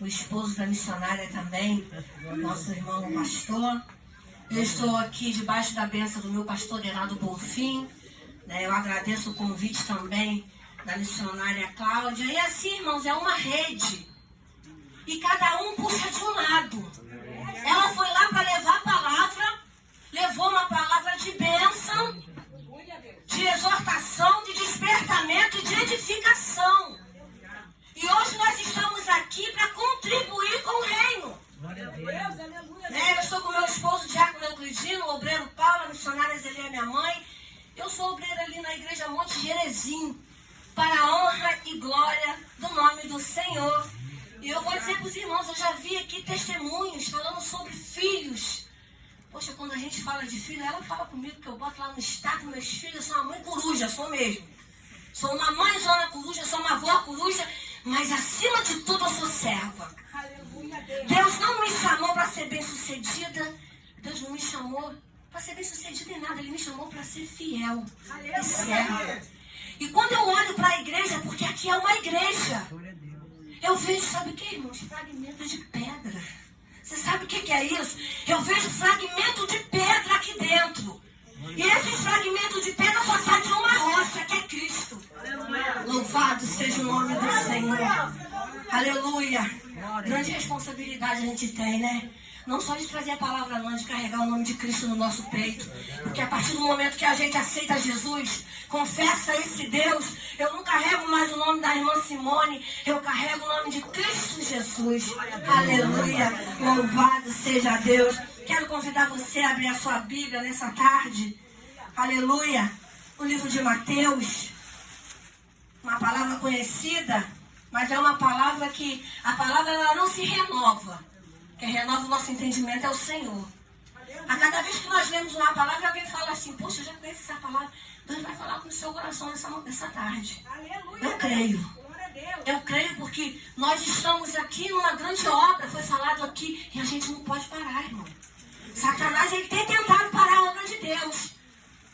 o esposo da missionária também, nosso irmão pastor. Eu estou aqui debaixo da bênção do meu pastor Heraldo Bonfim. Eu agradeço o convite também da missionária Cláudia. E assim, irmãos, é uma rede. E cada um puxa de um lado. Ela foi lá para levar a palavra, levou uma palavra de bênção, de exortação, de despertamento e de edificação. E hoje nós estamos aqui para contribuir com o reino. Eu estou com meu esposo, Diácono Euclidino, o obreiro Paulo, a missionária Zelia, minha mãe. Eu sou obreira ali na igreja Monte Jerezim, para a honra e glória do nome do Senhor. E eu vou dizer para os irmãos, eu já vi aqui testemunhos falando sobre filhos. Poxa, quando a gente fala de filho, ela fala comigo que eu boto lá no status, meus filhos, eu sou uma mãe coruja, sou mesmo. Sou uma mãezona coruja, sou uma avó coruja, mas acima de tudo eu sou serva. Deus não me chamou para ser bem-sucedida, Deus não me chamou para ser bem-sucedida em nada, Ele me chamou para ser fiel e serva. E quando eu olho para a igreja, porque aqui é uma igreja, eu vejo, sabe o que, irmãos? Fragmentos de pedra. Você sabe o que é isso? Eu vejo fragmento de pedra aqui dentro. E esses fragmentos de pedra só saem de uma rocha, que é Cristo. Louvado seja o nome do Senhor. Aleluia. Grande responsabilidade a gente tem, né? Não só de trazer a palavra, não, de carregar o nome de Cristo no nosso peito. Porque a partir do momento que a gente aceita Jesus, confessa esse Deus, eu não carrego mais o nome da irmã Simone, eu carrego o nome de Cristo Jesus. Aleluia. Louvado seja Deus. Quero convidar você a abrir a sua Bíblia nessa tarde. Aleluia. O livro de Mateus. Uma palavra conhecida, mas é uma palavra que a palavra ela não se renova. Quem renova o nosso entendimento é o Senhor. A cada vez que nós lemos uma palavra, alguém fala assim, poxa, eu já conheço essa palavra. Deus vai falar com o seu coração nessa tarde. Eu creio. Eu creio porque nós estamos aqui numa grande obra, foi falado aqui, e a gente não pode parar, irmão. Satanás, ele tem tentado parar a obra de Deus.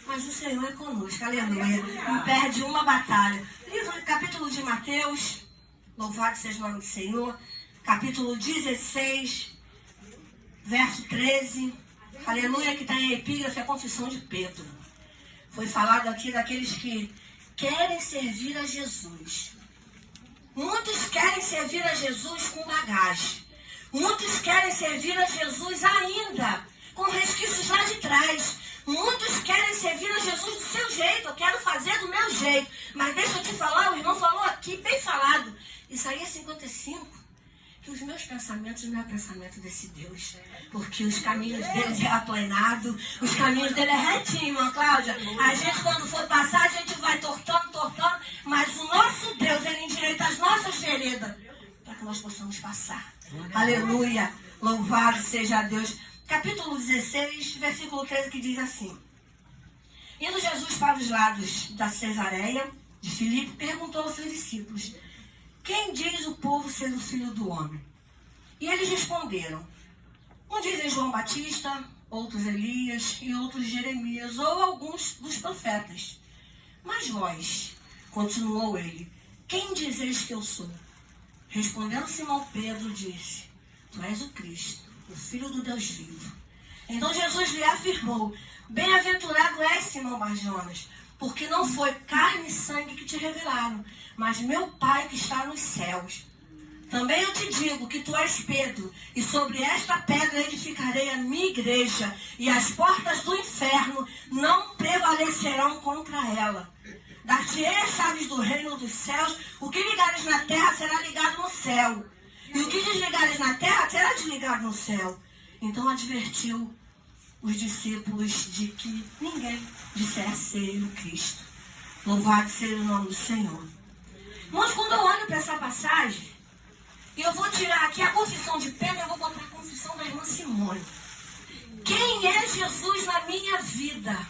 Mas o Senhor é conosco, aleluia. Não perde uma batalha. Capítulo de Mateus, louvado seja o nome do Senhor. Capítulo 16, verso 13. Aleluia, que está em epígrafe a confissão de Pedro. Foi falado aqui daqueles que querem servir a Jesus. Muitos querem servir a Jesus com bagagem. Muitos querem servir a Jesus ainda com resquícios lá de trás. Muitos querem servir a Jesus do seu jeito. Eu quero fazer do meu jeito. Mas deixa eu te falar, o irmão falou aqui, bem falado. Isaías 55. Que os meus pensamentos não é pensamento desse Deus. Porque os caminhos dele é aplanado. Os caminhos dele é retinho, irmã Cláudia. A gente quando for passar, a gente vai tortando. Mas o nosso Deus, ele endireita as nossas veredas. Para que nós possamos passar. Aleluia. Louvado seja Deus. Capítulo 16, versículo 13, que diz assim. Indo Jesus para os lados da Cesareia de Filipe, perguntou aos seus discípulos. Quem diz o povo ser o filho do homem? E eles responderam. Um dizem João Batista, outros Elias e outros Jeremias ou alguns dos profetas. Mas vós, continuou ele, quem dizeis que eu sou? Respondendo Simão Pedro, disse, tu és o Cristo, o Filho do Deus vivo. Então Jesus lhe afirmou, bem-aventurado és, Simão Barjonas, porque não foi carne e sangue que te revelaram, mas meu Pai que está nos céus. Também eu te digo que tu és Pedro, e sobre esta pedra edificarei a minha igreja, e as portas do inferno não prevalecerão contra ela. Dar-te-ei as chaves do reino dos céus, o que ligares na terra será ligado no céu, e o que desligares na terra será desligado no céu. Então advertiu os discípulos de que ninguém dissesse ser ele o Cristo. Louvado seja o nome do Senhor. Mas quando eu olho para essa passagem, e eu vou tirar aqui a confissão de Pedro, eu vou botar a confissão da irmã Simone. Quem é Jesus na minha vida?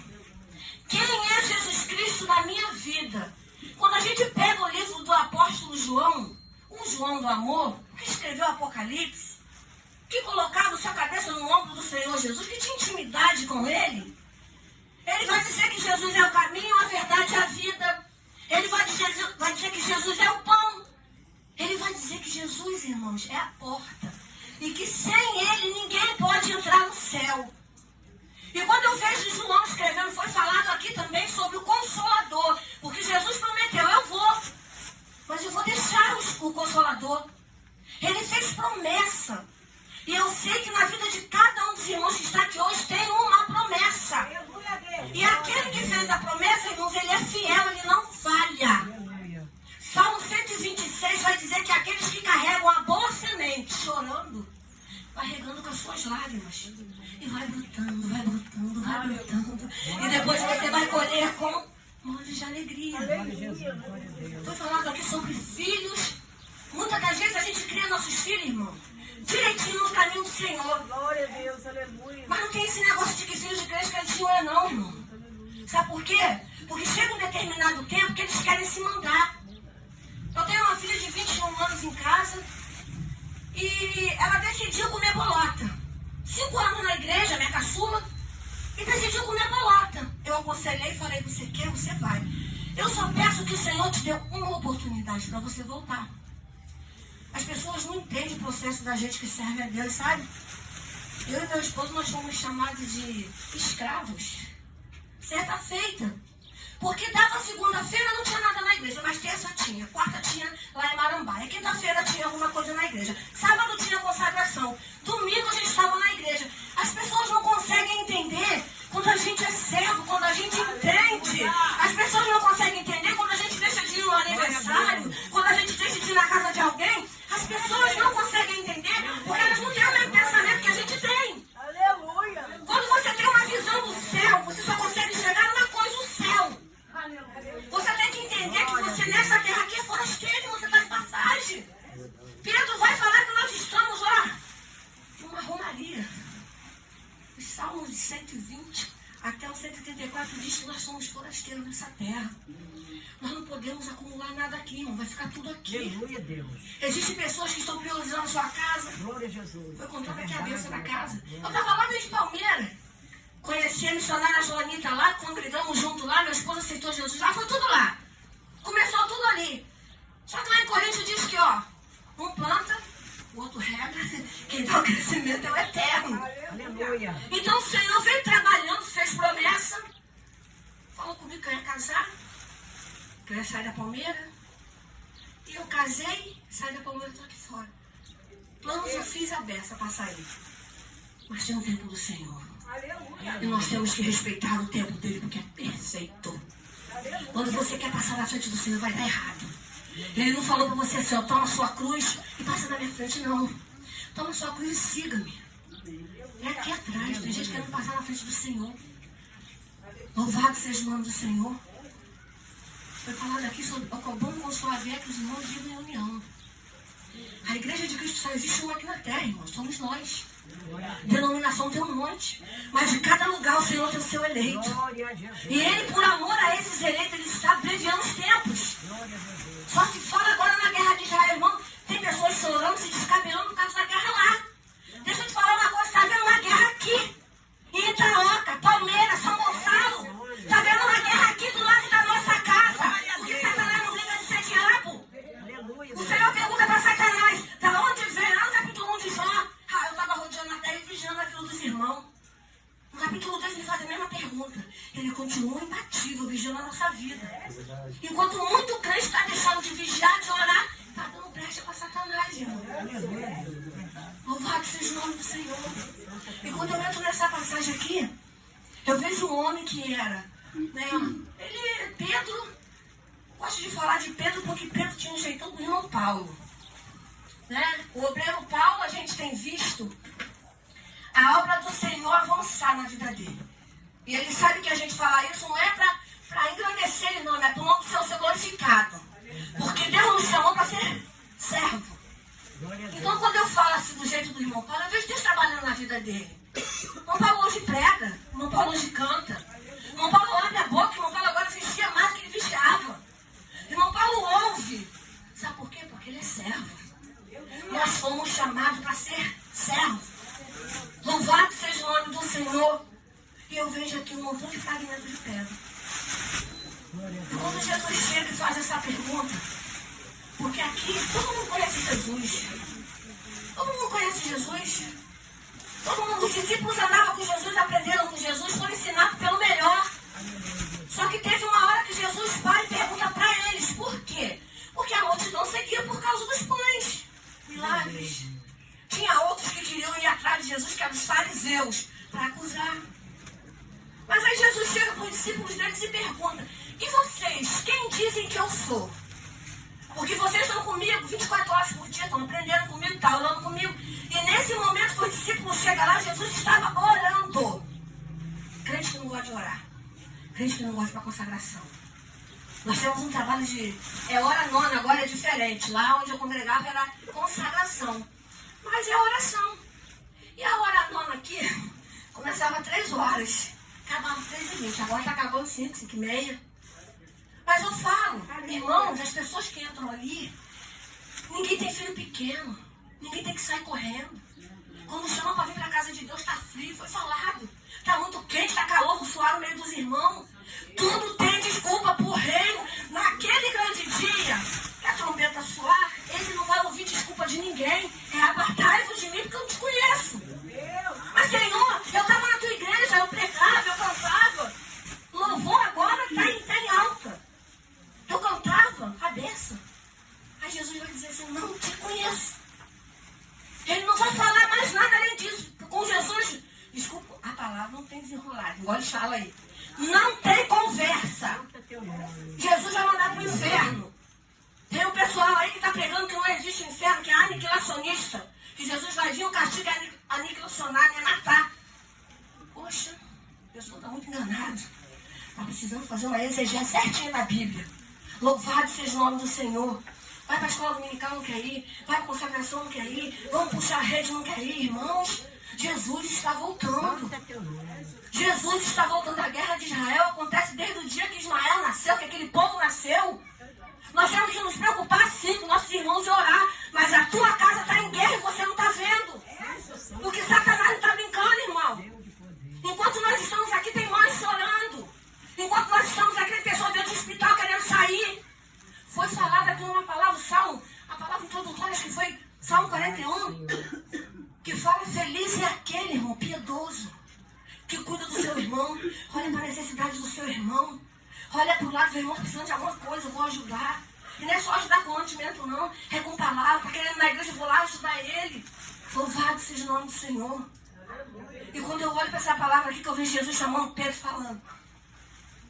Quem é Jesus Cristo na minha vida? Quando a gente pega o livro do apóstolo João, o João do amor, que escreveu o Apocalipse, que colocava sua cabeça no ombro do Senhor Jesus, que tinha intimidade com ele, ele vai dizer que Jesus é o caminho, a verdade e a vida. Ele vai dizer que Jesus é o pão. Ele vai dizer que Jesus, irmãos, é a porta. E que sem ele ninguém pode entrar no céu. E quando eu vejo João escrevendo, foi falado aqui também sobre o Consolador. Porque Jesus prometeu, eu vou. Mas eu vou deixar o Consolador. Ele fez promessa. E eu sei que na vida de cada um dos irmãos que está aqui hoje tem uma promessa. E aquele que fez a promessa, irmãos, ele é fiel, ele não falha. Salmo 126 vai dizer que aqueles que carregam a boa semente, chorando, vai regando com as suas lágrimas. E vai brotando, vai brotando, vai brotando. E depois você vai colher com molhos de alegria. Estou falando aqui sobre filhos. Muitas das vezes a gente cria nossos filhos, irmão, direitinho no caminho do Senhor. Glória a Deus, aleluia. Mas não tem esse negócio de que filho de crente crente é não, irmão. Sabe por quê? Porque chega um determinado tempo que eles querem se mandar. Eu tenho uma filha de 21 anos em casa e ela decidiu comer bolota. 5 anos na igreja, minha caçula, e decidiu comer bolota. Eu aconselhei e falei, você quer, você vai. Eu só peço que o Senhor te dê uma oportunidade para você voltar. As pessoas não entendem o processo da gente que serve a Deus, sabe? Eu e meu esposo, nós fomos chamados de escravos. Certa feita. Porque dava segunda-feira, não tinha nada na igreja, mas terça tinha, quarta tinha lá em Marambá, e quinta-feira tinha alguma coisa na igreja. Sábado tinha consagração. Domingo a gente estava na igreja. As pessoas não conseguem entender quando a gente é servo, quando a gente entende. As pessoas não conseguem entender quando a gente deixa de ir no aniversário, quando a gente deixa de ir na casa de alguém. As pessoas não conseguem entender porque elas não têm o mesmo pensamento que a gente tem. Aleluia! Quando você tem uma visão do céu, você só consegue chegar numa coisa, o céu. Você tem que entender que você nessa terra aqui é forasteiro, você está de passagem. Pedro vai falar que nós estamos, ó, numa romaria. Os Salmos de 120 até o 134 diz que nós somos forasteiros nessa terra. Nós não podemos acumular nada aqui, irmão. Vai ficar tudo aqui. Aleluia, Deus. Existem pessoas que estão priorizando a sua casa. Glória a Jesus. Vou contar aqui a bênção da casa. Eu estava lá desde Palmeiras. Conheci a missionária Joanita lá, congregamos junto lá, meu esposo aceitou Jesus lá, foi tudo lá. Começou tudo ali. Só que lá em Coríntios diz que, ó, um planta, o outro rega, quem dá o crescimento é o eterno. Aleluia. Então o Senhor veio trabalhando, fez promessa, falou comigo que eu ia casar, que eu ia sair da Palmeira. E eu casei, saí da Palmeira e estou aqui fora. Planos eu fiz a beça para sair. Mas tem o tempo do Senhor. E nós temos que respeitar o tempo dele, porque é perfeito. Quando você quer passar na frente do Senhor, vai dar errado. Ele não falou para você assim, ó, toma sua cruz e passa na minha frente, não. Toma sua cruz e siga-me. É aqui atrás, tem gente querendo passar na frente do Senhor. Louvado seja o nome do Senhor. Foi falado aqui sobre o bom consolador que os irmãos vivem em união. A igreja de Cristo só existe uma aqui na terra, irmãos, somos nós. Denominação tem um monte, mas de cada lugar o Senhor tem o seu eleito. E ele, por amor a esses eleitos, ele está abreviando os tempos. Só se fala agora na guerra de Israel, irmão. Tem pessoas chorando, se descabelando por causa da guerra lá. Deixa eu te falar uma coisa, está havendo uma guerra aqui. Em Itaoca, Palmeiras, São Gonçalo. Está havendo uma guerra aqui do lado da nossa casa. Porque Satanás não briga de ser diabo. O Senhor pergunta para Satanás, da onde vem? Lá no capítulo 1 de Jó. Eu estava rodeando a terra e vigiando a vida dos irmãos. No capítulo 2 ele faz a mesma pergunta. Ele continua imbatível, vigiando a nossa vida. Enquanto muito crente está deixando de vigiar, de orar, está dando brecha para Satanás, irmão. Louvado seja o nome do Senhor. E quando eu entro nessa passagem aqui, eu vejo um homem que era, né, ele, Pedro, gosto de falar de Pedro porque Pedro tinha um jeitão do irmão Paulo. Né? O obreiro Paulo, a gente tem visto a obra do Senhor avançar na vida dele. E ele sabe que a gente fala isso não é para engrandecer ele, não, é para o nome do Senhor ser glorificado. Porque Deus nos chamou para ser servo. Então, quando eu falo assim do jeito do irmão Paulo, eu vejo Deus trabalhando na vida dele. Irmão Paulo hoje prega, irmão Paulo hoje canta. Irmão Paulo abre a boca, irmão Paulo agora vestia mais do que ele vigiava. Irmão Paulo ouve. Sabe por quê? Porque ele é servo. Nós fomos chamados para ser servos. Louvado seja o nome do Senhor. E eu vejo aqui um montão de fragmentos de pedra. E quando Jesus chega e faz essa pergunta, Porque aqui todo mundo conhece Jesus. Todo mundo conhece Jesus. Todo mundo, os discípulos andavam com Jesus, aprenderam com Jesus, foram ensinados pelo melhor. Só que teve uma hora que Jesus para e pergunta para eles, por quê? Porque a multidão seguia por causa dos pães, milagres. Tinha outros que queriam ir atrás de Jesus, que eram os fariseus, para acusar. Mas aí Jesus chega para os discípulos deles e pergunta, e vocês, quem dizem que eu sou? Porque vocês estão comigo 24 horas por dia, estão aprendendo comigo, estão orando comigo. E nesse momento que os discípulos chegam lá, Jesus estava orando. Crente que não gosta de orar. Crente que não gosta de uma consagração. Nós temos um trabalho de... hora nona, agora é diferente. Lá onde eu congregava era consagração. Mas é oração. E a hora nona aqui começava às 3 horas. Acabava às 3h20. Agora está acabando 5, 5h30. Mas eu falo, irmãos, as pessoas que entram ali, ninguém tem filho pequeno. Ninguém tem que sair correndo. Quando chama para vir para a casa de Deus, está frio, foi falado. Está muito quente, está calor, vou suar no meio dos irmãos. Tudo tem desculpa para o reino. Naquele grande dia que a trombeta soar, ele não vai ouvir desculpa de ninguém. É apartai-vos de mim porque eu não te conheço. Mas Senhor, eu estava na tua igreja, eu pregava, eu cantava. O louvor agora está em alta. Eu cantava a beça. Aí Jesus vai dizer assim, não te conheço. Ele não vai falar mais nada além disso. Com Jesus, desculpa, a palavra não tem desenrolado. Igual ele fala aí. Não tem conversa. Jesus vai mandar para o inferno. Tem um pessoal aí que está pregando que não existe inferno, que é aniquilacionista. Que Jesus vai vir, o castigo é aniquilacionário, é matar. Poxa, a pessoa está muito enganada. Está precisando fazer uma exegese certinha na Bíblia. Louvado seja o nome do Senhor. Vai para a escola dominical, não quer ir. Vai para a consagração, não quer ir. Vamos puxar a rede, não quer ir, irmãos. Jesus está voltando. Jesus está voltando. A guerra de Israel acontece desde o dia que Ismael nasceu, que aquele povo nasceu. Nós temos que nos preocupar sim com nossos irmãos e orar. Mas a tua casa está em guerra e você não está vendo. Porque Satanás não está brincando, irmão. Enquanto nós estamos aqui, tem mães chorando. Enquanto nós estamos aqui, tem pessoas dentro do hospital querendo sair. Foi falada aqui uma palavra, Salmo, a palavra introdutória, acho que foi Salmo 41, que fala, feliz é aquele, irmão, piedoso, que cuida do seu irmão, olha para a necessidade do seu irmão, olha para o lado do irmão precisando de alguma coisa, eu vou ajudar. E não é só ajudar com mantimento, não, é com palavra, está querendo ir na igreja, eu vou lá ajudar ele. Louvado seja o nome do Senhor. E quando eu olho para essa palavra aqui, que eu vejo Jesus chamando Pedro, falando,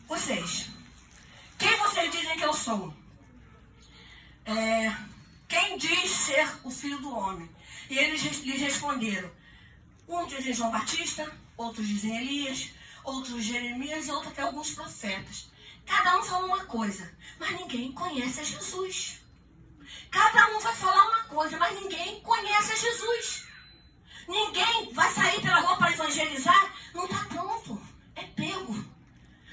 vocês, quem vocês dizem que eu sou? Quem diz ser o filho do homem? E eles lhes responderam, uns dizem João Batista, outros dizem Elias, outros Jeremias e outros até alguns profetas. Cada um fala uma coisa, mas ninguém conhece a Jesus. Cada um vai falar uma coisa, mas ninguém conhece a Jesus. Ninguém vai sair pela rua para evangelizar, não está pronto, é pego.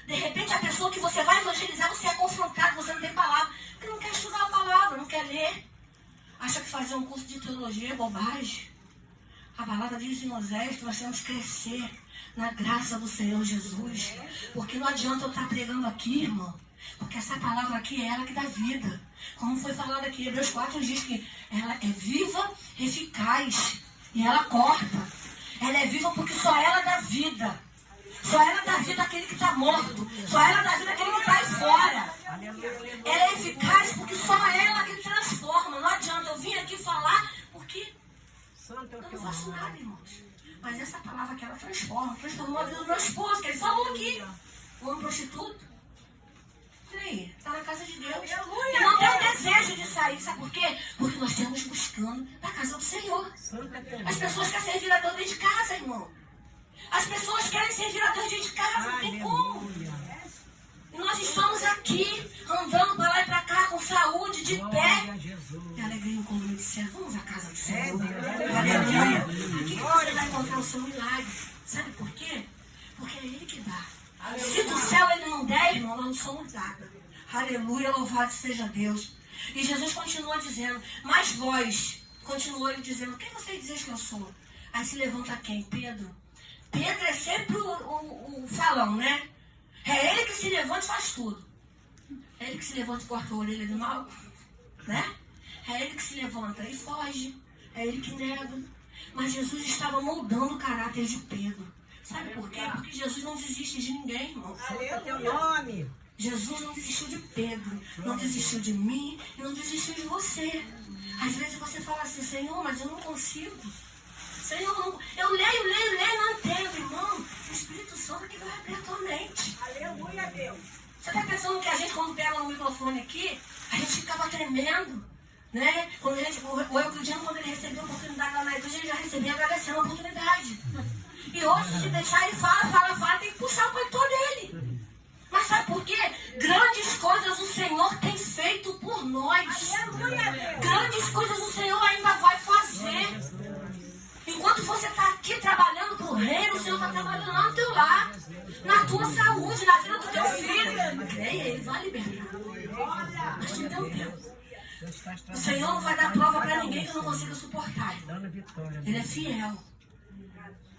De repente a pessoa que você vai evangelizar, você é confrontado, você não tem palavra, porque não quer estudar a palavra, não quer ler. Acha que fazer um curso de teologia é bobagem. A palavra diz em Oséias que nós temos que crescer na graça do Senhor Jesus. Porque não adianta eu estar pregando aqui, irmão. Porque essa palavra aqui é ela que dá vida. Como foi falado aqui, Hebreus 4 diz que ela é viva, eficaz. E ela corta. Ela é viva porque só ela dá vida. Só ela dá vida àquele que está morto. Só ela dá vida àquele que está aí fora. Ela é eficaz porque só ela que transforma. Não adianta eu vir aqui falar porque eu não faço nada, irmãos. Mas essa palavra que ela transforma. Transformou a vida do meu esposo, que ele falou aqui. O homem prostituto. E aí? Está na casa de Deus. E não tem o desejo de sair. Sabe por quê? Porque nós estamos buscando na casa do Senhor. As pessoas querem servir a Deus dentro de casa, irmão. As pessoas querem servir a Deus dentro de casa, não tem como. E nós estamos aqui, andando para lá e para cá, com saúde, de pé. E alegria no convite do céu. Vamos à casa do Senhor. Aleluia. Aqui que você vai encontrar o seu milagre. Sabe por quê? Porque é Ele que dá. Se do céu Ele não der, irmão, nós não somos nada. Aleluia, louvado seja Deus. E Jesus continua dizendo, mas vós, continuou Ele dizendo, quem vocês dizem que eu sou? Aí se levanta quem? Pedro. Pedro é sempre o falão, né? É ele que se levanta e faz tudo. É ele que se levanta e corta a orelha do mal, né? É ele que se levanta e foge. É ele que nega. Mas Jesus estava moldando o caráter de Pedro. Sabe por quê? Porque Jesus não desiste de ninguém, irmão. Teu nome. Jesus não desistiu de Pedro, não desistiu de mim e não desistiu de você. Às vezes você fala assim, Senhor, mas eu não consigo. Senhor, eu leio, não entendo, irmão. O Espírito Santo que vai abrir a tua mente. Aleluia, Deus. Você está pensando que a gente, quando pega no microfone aqui, a gente ficava tremendo, né? Quando a gente, o Euclidiano, quando ele recebeu a oportunidade lá na igreja, ele já recebia agradecendo a oportunidade. E hoje, se deixar ele fala, tem que puxar o coitor dele. Mas sabe por quê? Grandes coisas o Senhor tem feito por nós. Grandes coisas o Senhor ainda vai fazer. Enquanto você está aqui trabalhando para o reino, o Senhor está trabalhando lá no teu lar, na tua saúde, na vida do teu filho. Creia, Ele vai libertar. Mas te dê um tempo. O Senhor não vai dar prova para ninguém que não consiga suportar. Ele é fiel.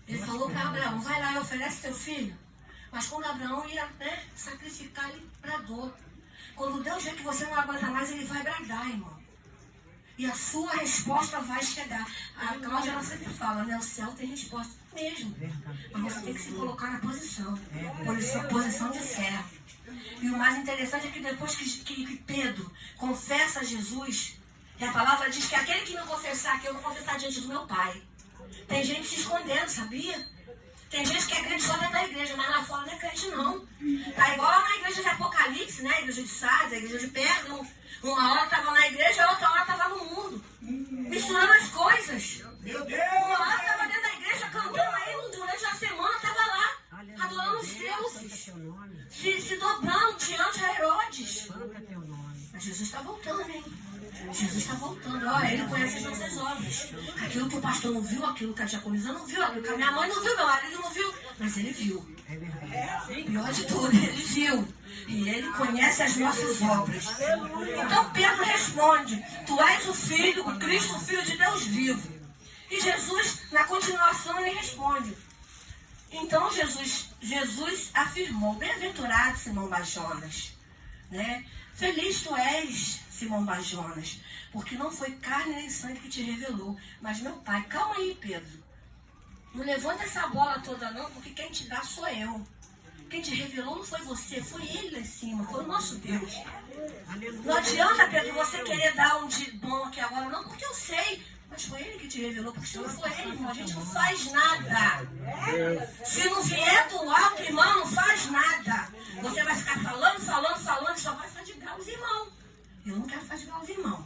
Ele falou para Abraão, vai lá e oferece teu filho. Mas quando Abraão ia, sacrificar ele para dor. Quando Deus vê que você não aguenta mais, Ele vai bradar, irmão. E a sua resposta vai chegar. A Cláudia, ela sempre fala, né? O céu tem resposta mesmo. Mas você tem que se colocar na posição. Posição de servo. E o mais interessante é que depois que Pedro confessa a Jesus, e a palavra diz que aquele que me confessar, que eu vou confessar diante do meu Pai. Tem gente se escondendo, sabia? Tem gente que é crente só dentro da igreja, mas lá fora não é crente não. Tá igual lá na igreja de Apocalipse, né? A igreja de Sardes, a igreja de Pérgamo. Uma hora estava na igreja, a outra hora estava no mundo. Misturando as coisas. Meu Deus. Uma hora estava dentro da igreja cantando, aí durante a semana estava lá, adorando os deuses. Se dobrando diante a Herodes. Mas Jesus está voltando, hein? Jesus está voltando. Olha, Ele conhece as nossas obras. Aquilo que o pastor não viu, aquilo que a diaconisa não viu, aquilo que a minha mãe não viu, meu marido não viu. Mas Ele viu. Pior de tudo, Ele viu. E Ele conhece as nossas obras. Então Pedro responde, tu és o Filho, o Cristo, o Filho de Deus vivo. E Jesus, na continuação, ele responde. Então Jesus afirmou, bem-aventurado Simão Bar-Jonas, né? Feliz tu és, Simão Bar-Jonas, porque não foi carne nem sangue que te revelou, mas meu Pai. Calma aí, Pedro. Não levanta essa bola toda não, porque quem te dá sou eu. Quem te revelou não foi você, foi Ele lá em cima, foi o nosso Deus. Não adianta, Pedro, você querer dar um de bom aqui agora, não, porque eu sei. Mas foi Ele que te revelou, porque se não for Ele, irmão, a gente não faz nada. Se não vier do alto, irmão, não faz nada. Você vai ficar falando, e só vai fadigar os irmãos. Eu não quero fadigar os irmãos.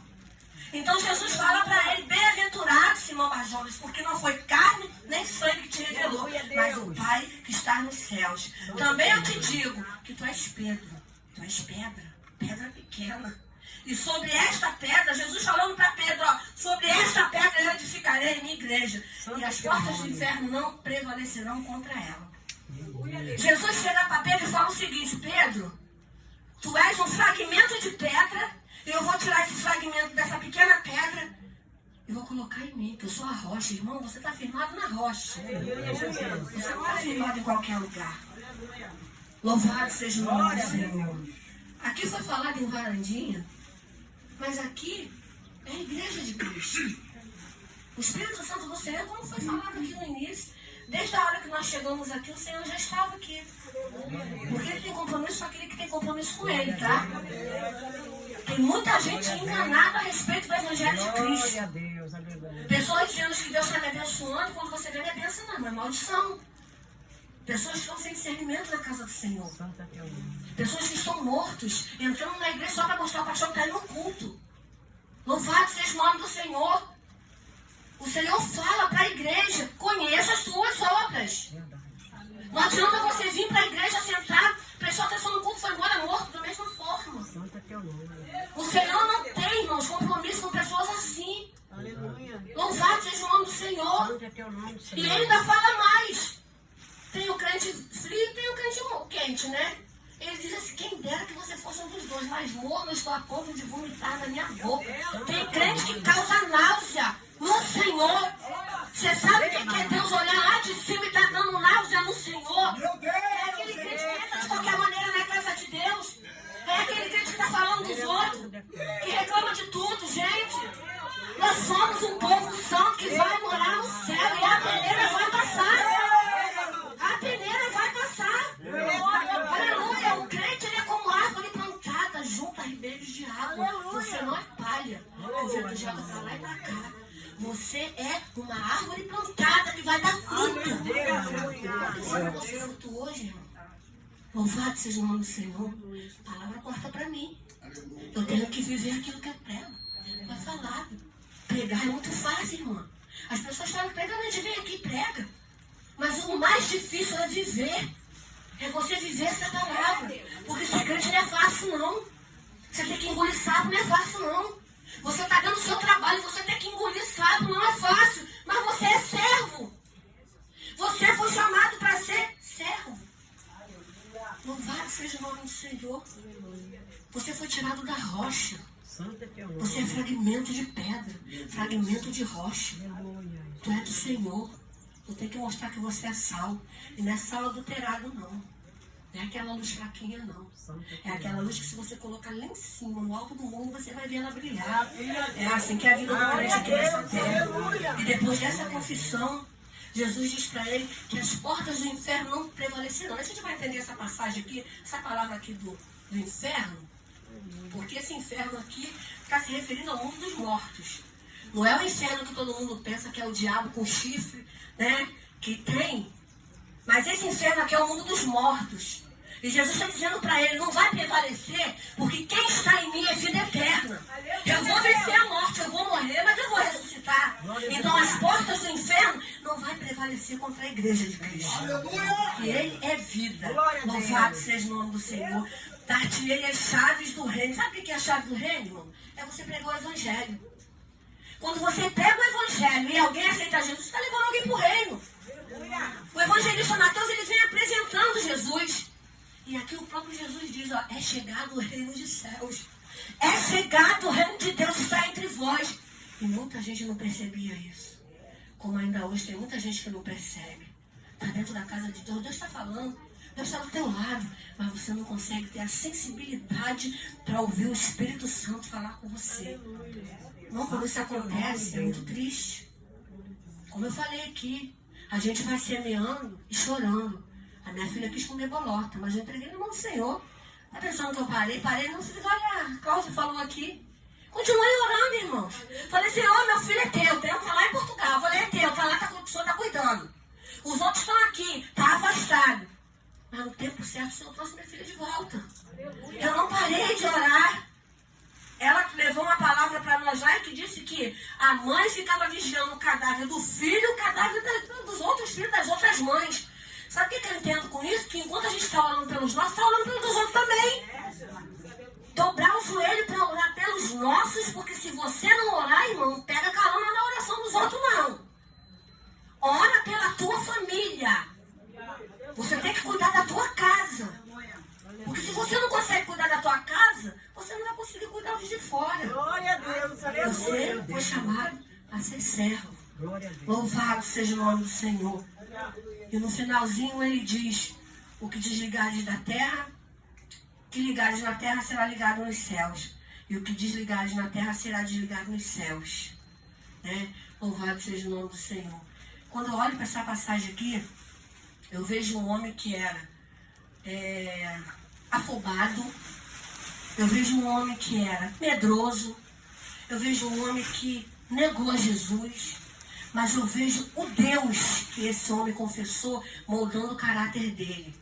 Então Jesus fala para ele, bem-aventurado Simão Bar-Jonas, porque não foi carne nem sangue que te revelou, mas o Pai que está nos céus. Também eu te digo que tu és Pedro, tu és pedra pequena. E sobre esta pedra, Jesus falando para Pedro, ó, sobre esta pedra eu edificarei minha igreja. E as portas do inferno não prevalecerão contra ela. Jesus chega para Pedro e fala o seguinte, Pedro, tu és um fragmento de pedra, e eu vou tirar esse fragmento dessa pequena pedra e vou colocar em mim, que eu sou a rocha. Irmão, você está firmado na rocha. Você não está firmado em qualquer lugar. Louvado seja o nome do Senhor. Aqui foi falado em varandinha, mas aqui é a igreja de Cristo. O Espírito Santo do Senhor, como foi falado aqui no início, desde a hora que nós chegamos aqui, o Senhor já estava aqui. Porque Ele tem compromisso com aquele que tem compromisso com Ele, tá? Tem muita gente enganada a respeito do Evangelho de Cristo. Pessoas dizendo que Deus está me abençoando, quando você vê, não é bênção não, é maldição. Pessoas que estão sem discernimento na casa do Senhor. Pessoas que estão mortos, entrando na igreja só para mostrar o pastor que está no culto. Louvado seja o nome do Senhor. O Senhor fala para a igreja, conheça as tuas obras. Não adianta você vir para a igreja sentar, prestou atenção no culto, foi embora morto, da mesma forma. O Senhor não tem, irmãos, compromisso com pessoas assim. Louvado seja o nome do Senhor. E Ele ainda fala mais. Tem o crente frio e tem o crente quente, né? Ele diz assim, quem dera que você fosse um dos dois, mas morno estou a ponto de vomitar na minha boca. Tem crente que causa náusea no Senhor. Você sabe o que é Deus olhar lá de cima e estar dando náusea no Senhor? É aquele crente que entra de qualquer maneira na casa de Deus. É aquele crente que está falando dos outros, que reclama de tudo, gente. nós somos um povo santo que vai morar no céu e a peneira vai passar. A peneira vai passar. Aleluia. O crente ele é como árvore plantada junto a ribeiros de água. Você não é palha. O vento joga pra lá e pra cá. Você é uma árvore plantada que vai dar fruto. Você não tem fruto hoje, irmão. Louvado seja o nome do Senhor. A palavra corta para mim. Eu tenho que viver aquilo que eu prego. Vai falar. Pregar é muito fácil, irmão. As pessoas falam, prega, a gente vem aqui e prega. Mas o mais difícil é viver. É você viver essa palavra. Porque ser crente não é fácil, não. Você tem que engolir sapo, não é fácil, não. Você está dando o seu trabalho, você tem que engolir sapo, não é fácil. Mas você é servo. Você foi chamado para ser servo. Louvado seja o nome do Senhor. Você foi tirado da rocha. Você é fragmento de pedra, fragmento de rocha. Tu é do Senhor. Tu tem que mostrar que você é sal. E não é sal adulterado, não. Não é aquela luz fraquinha, não. É aquela luz que se você colocar lá em cima, no alto do mundo, você vai ver ela brilhar. É assim que é a vida do crente aqui nessa terra. E depois dessa confissão, Jesus diz para ele que as portas do inferno não prevalecerão. A gente vai entender essa passagem aqui, essa palavra aqui do inferno, porque esse inferno aqui está se referindo ao mundo dos mortos. Não é o inferno que todo mundo pensa que é o diabo com chifre, né? Que tem. Mas esse inferno aqui é o mundo dos mortos. E Jesus está dizendo para ele, não vai prevalecer, porque quem está em mim é vida eterna. Eu vou vencer a morte, eu vou morrer, mas eu vou ressuscitar. Então as portas do inferno não vai prevalecer contra a igreja de Cristo. E ele é vida. Louvado seja o nome do Senhor. Dar-te-ei as chaves do reino. Sabe o que é a chave do reino, irmão? É você pregar o evangelho. Quando você prega o evangelho e alguém aceita Jesus, você está levando alguém para o reino. O evangelista Mateus, ele vem apresentando Jesus. E aqui o próprio Jesus diz, ó, é chegado o reino dos céus. É chegado o reino de Deus, está entre vós. E muita gente não percebia isso. Como ainda hoje tem muita gente que não percebe. Está dentro da casa de Deus, Deus está falando. Deus está do teu lado. Mas você não consegue ter a sensibilidade para ouvir o Espírito Santo falar com você. Não, quando isso acontece, é muito triste. Como eu falei aqui, a gente vai semeando e chorando. A minha filha quis comer bolota, mas eu entreguei na mão do Senhor. Está pensando que eu parei? Parei, não. Olha, a Cláudia falou aqui. Continuei orando, irmãos. Falei, Senhor, meu filho é teu. Tem um que tá lá em Portugal. Eu falei, é teu. Tá lá, o Senhor está cuidando. Os outros estão aqui. Está afastado. Mas no tempo certo, o Senhor trouxe minha filha de volta. Eu não parei de orar. Ela levou uma palavra para nós lá que disse que a mãe ficava vigiando o cadáver do filho e o cadáver dos outros filhos das outras mães. Sabe o que eu entendo com isso? Que enquanto a gente está orando pelos nossos, está orando pelos outros também. Dobrar o joelho para orar pelos nossos, porque se você não orar, irmão, não pega carona na oração dos outros, não. Ora pela tua família. Você tem que cuidar da tua casa. Porque se você não consegue cuidar da tua casa, você não vai conseguir cuidar dos de fora. Glória a Deus, aleluia. Você foi chamado a ser servo. Louvado seja o nome do Senhor. E no finalzinho ele diz, o que desligares da terra, que ligares na terra será ligado nos céus. E o que desligares na terra será desligado nos céus. Né? Louvado seja o nome do Senhor. Quando eu olho para essa passagem aqui, eu vejo um homem que era afobado. Eu vejo um homem que era medroso. Eu vejo um homem que negou a Jesus. Mas eu vejo o Deus que esse homem confessou moldando o caráter dele.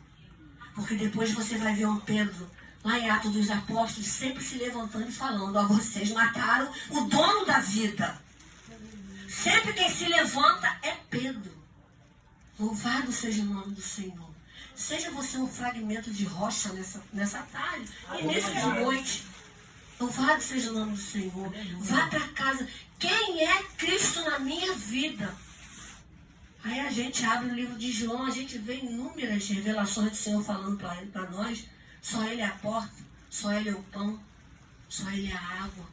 Porque depois você vai ver um Pedro, lá em Atos dos Apóstolos, sempre se levantando e falando, ó, vocês mataram o dono da vida. Sempre quem se levanta é Pedro. Louvado seja o nome do Senhor. Seja você um fragmento de rocha nessa tarde, início de noite. Louvado seja o nome do Senhor. Vá para casa. Quem é Cristo na minha vida? Aí a gente abre o livro de João, a gente vê inúmeras revelações do Senhor falando para nós. Só Ele é a porta, só Ele é o pão, só Ele é a água.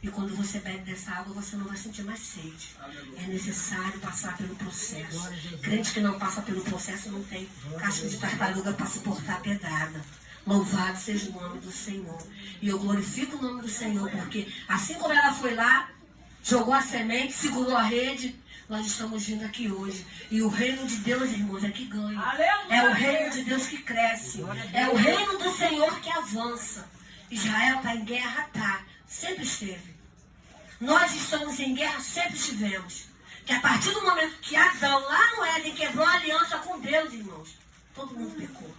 E quando você bebe dessa água, você não vai sentir mais sede. É necessário passar pelo processo. Crente que não passa pelo processo não tem casco de tartaruga para suportar a pedrada. Louvado seja o nome do Senhor. E eu glorifico o nome do Senhor, porque assim como ela foi lá jogou a semente, segurou a rede. Nós estamos vindo aqui hoje. E o reino de Deus, irmãos, é que ganha. É o reino de Deus que cresce. É o reino do Senhor que avança. Israel está em guerra? Tá. Sempre esteve. Nós estamos em guerra, sempre estivemos. Que a partir do momento que Adão, lá no Éden, quebrou a aliança com Deus, irmãos, todo mundo pecou.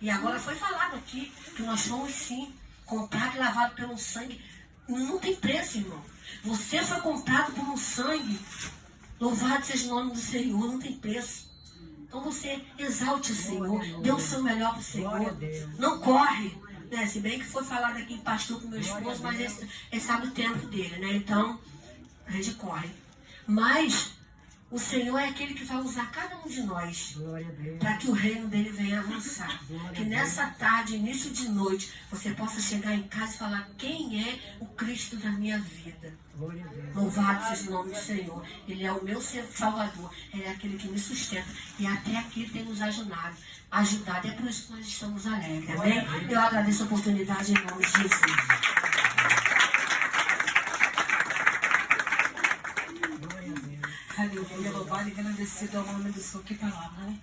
E agora foi falado aqui que nós somos, sim, comprados e lavados pelo sangue. Não tem preço, irmão. Você foi comprado por um sangue. Louvado seja o nome do Senhor, não tem preço. Então você exalte o Senhor, dê o seu melhor para o Senhor. Não corre. Né? Se bem que foi falado aqui em pastor com meu esposo, mas ele sabe o tempo dele, né? Então, a gente corre. Mas o Senhor é aquele que vai usar cada um de nós para que o reino dele venha avançar. Que nessa tarde, início de noite, você possa chegar em casa e falar: quem é o Cristo da minha vida? Louvado seja o nome do Senhor. Ele é o meu Salvador. Ele é aquele que me sustenta. E até aqui tem nos ajudado. É por isso que nós estamos alegres. Amém? Eu agradeço a oportunidade em nome de Jesus. Aleluia, louvado e agradecido ao nome do Senhor. Que palavra, né?